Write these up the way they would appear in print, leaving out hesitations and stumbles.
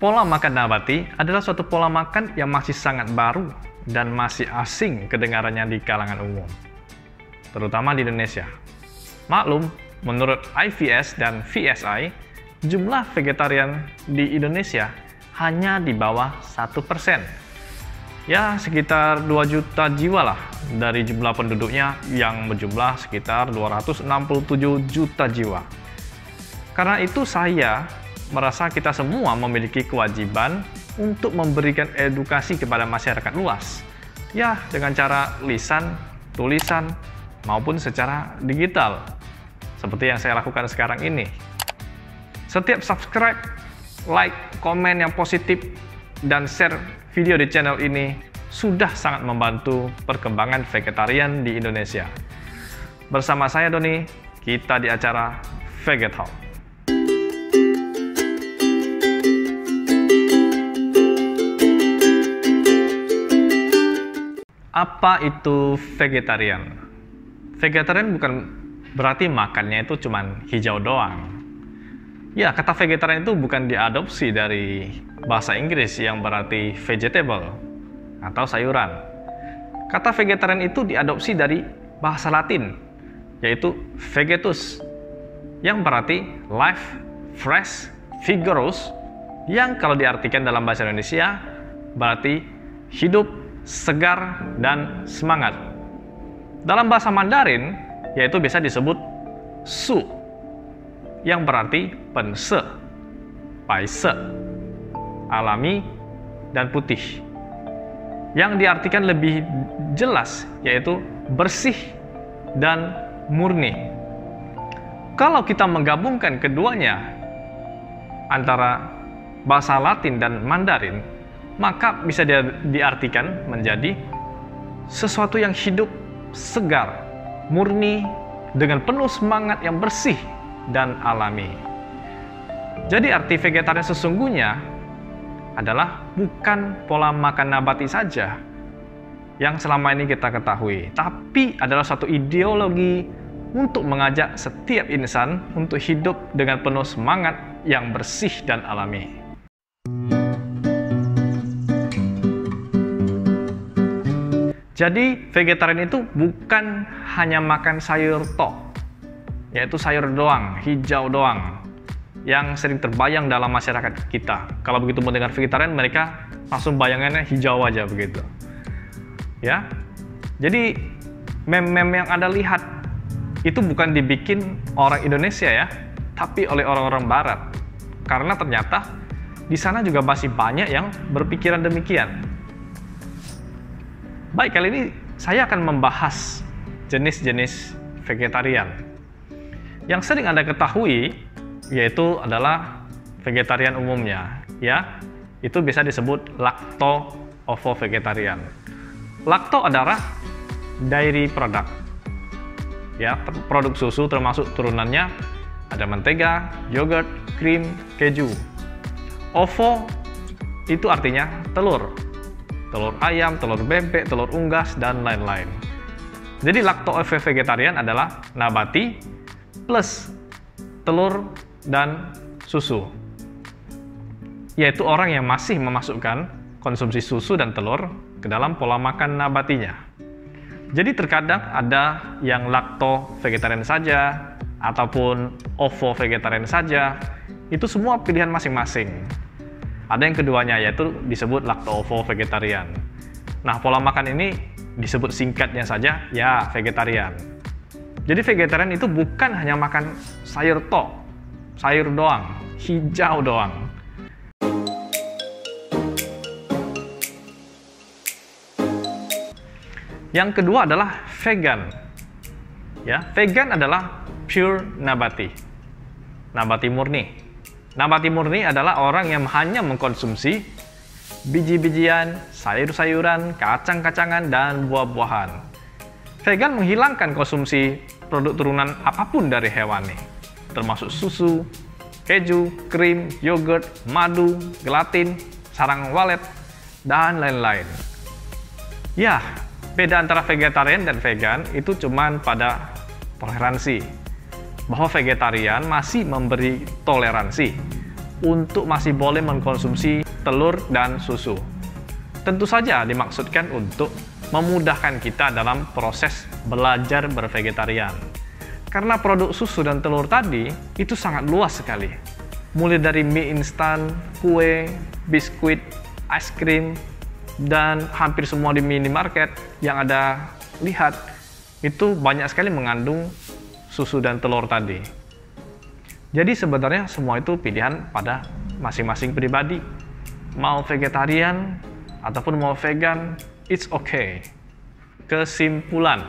Pola makan nabati adalah suatu pola makan yang masih sangat baru dan masih asing kedengarannya di kalangan umum, terutama di Indonesia. Maklum, menurut IVS dan VSI, jumlah vegetarian di Indonesia hanya di bawah 1%. Ya, sekitar 2 juta jiwa lah dari jumlah penduduknya yang berjumlah sekitar 267 juta jiwa. Karena itu saya merasa kita semua memiliki kewajiban untuk memberikan edukasi kepada masyarakat luas. Ya, dengan cara lisan, tulisan, maupun secara digital. Seperti yang saya lakukan sekarang ini. Setiap subscribe, like, komen yang positif, dan share video di channel ini sudah sangat membantu perkembangan vegetarian di Indonesia. Bersama saya Doni, kita di acara Vegetalk. Apa itu vegetarian? Vegetarian bukan berarti makannya itu cuman hijau doang. Ya, kata vegetarian itu bukan diadopsi dari bahasa Inggris yang berarti vegetable atau sayuran. Kata vegetarian itu diadopsi dari bahasa Latin, yaitu vegetus, yang berarti life, fresh, vigorous, yang kalau diartikan dalam bahasa Indonesia berarti hidup, segar, dan semangat. Dalam bahasa Mandarin, yaitu biasa disebut su, yang berarti pense, paise, alami, dan putih. Yang diartikan lebih jelas yaitu bersih dan murni. Kalau kita menggabungkan keduanya antara bahasa Latin dan Mandarin, maka bisa diartikan menjadi sesuatu yang hidup, segar, murni, dengan penuh semangat yang bersih dan alami. Jadi arti vegetarian sesungguhnya adalah bukan pola makan nabati saja yang selama ini kita ketahui, tapi adalah suatu ideologi untuk mengajak setiap insan untuk hidup dengan penuh semangat yang bersih dan alami. Jadi vegetarian itu bukan hanya makan sayur tok, yaitu sayur doang, hijau doang, yang sering terbayang dalam masyarakat kita. Kalau begitu mendengar vegetarian, mereka langsung bayangannya hijau aja begitu. Ya, jadi meme-meme yang Anda lihat itu bukan dibikin orang Indonesia ya, tapi oleh orang-orang Barat. Karena ternyata di sana juga masih banyak yang berpikiran demikian. Baik, kali ini saya akan membahas jenis-jenis vegetarian. Yang sering Anda ketahui yaitu adalah vegetarian umumnya, ya. Itu bisa disebut lacto-ovo-vegetarian. Lacto adalah dairy product. Ya, produk susu termasuk turunannya ada mentega, yogurt, krim, keju. Ovo itu artinya telur. Telur ayam, telur bebek, telur unggas, dan lain-lain. Jadi lacto-ovo vegetarian adalah nabati plus telur dan susu, yaitu orang yang masih memasukkan konsumsi susu dan telur ke dalam pola makan nabatinya. Jadi terkadang ada yang lacto vegetarian saja ataupun ovo vegetarian saja, itu semua pilihan masing-masing. Ada yang keduanya yaitu disebut lacto ovo vegetarian. Nah, pola makan ini disebut singkatnya saja ya vegetarian. Jadi vegetarian itu bukan hanya makan sayur tok, sayur doang, hijau doang. Yang kedua adalah vegan. Ya, vegan adalah pure nabati. Nabati murni. Nabati murni adalah orang yang hanya mengkonsumsi biji-bijian, sayur-sayuran, kacang-kacangan, dan buah-buahan. Vegan menghilangkan konsumsi produk turunan apapun dari hewani, termasuk susu, keju, krim, yogurt, madu, gelatin, sarang walet, dan lain-lain. Ya, beda antara vegetarian dan vegan itu cuman pada toleransi. Bahwa vegetarian masih memberi toleransi untuk masih boleh mengkonsumsi telur dan susu. Tentu saja dimaksudkan untuk memudahkan kita dalam proses belajar bervegetarian. Karena produk susu dan telur tadi itu sangat luas sekali. Mulai dari mie instan, kue, biskuit, es krim, dan hampir semua di minimarket yang Anda lihat itu banyak sekali mengandung susu dan telur tadi. Jadi sebenarnya semua itu pilihan pada masing-masing pribadi. Mau vegetarian ataupun mau vegan, it's okay. Kesimpulan,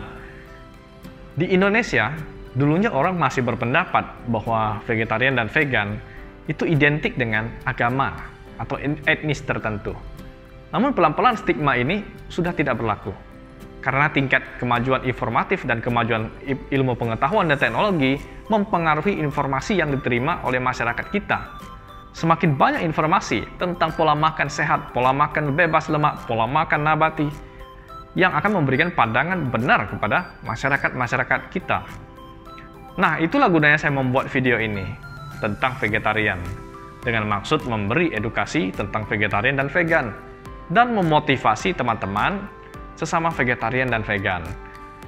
di Indonesia dulunya orang masih berpendapat bahwa vegetarian dan vegan itu identik dengan agama atau etnis tertentu. Namun pelan-pelan stigma ini sudah tidak berlaku. Karena tingkat kemajuan informatif dan kemajuan ilmu pengetahuan dan teknologi mempengaruhi informasi yang diterima oleh masyarakat kita. Semakin banyak informasi tentang pola makan sehat, pola makan bebas lemak, pola makan nabati, yang akan memberikan pandangan benar kepada masyarakat kita. Nah, itulah gunanya saya membuat video ini tentang vegetarian, dengan maksud memberi edukasi tentang vegetarian dan vegan, dan memotivasi teman-teman sesama vegetarian dan vegan.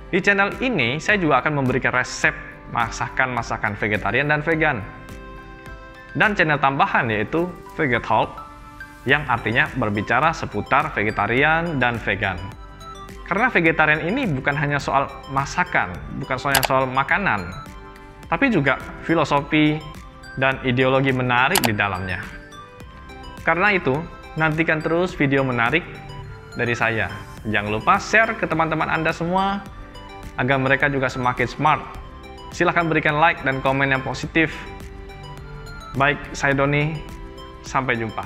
Di channel ini, saya juga akan memberikan resep masakan-masakan vegetarian dan vegan. Dan channel tambahan yaitu Vegetalk, yang artinya berbicara seputar vegetarian dan vegan. Karena vegetarian ini bukan hanya soal masakan, bukan soal makanan, tapi juga filosofi dan ideologi menarik di dalamnya. Karena itu, nantikan terus video menarik dari saya. Jangan lupa share ke teman-teman Anda semua, agar mereka juga semakin smart. Silahkan berikan like dan komen yang positif. Baik, saya Doni. Sampai jumpa.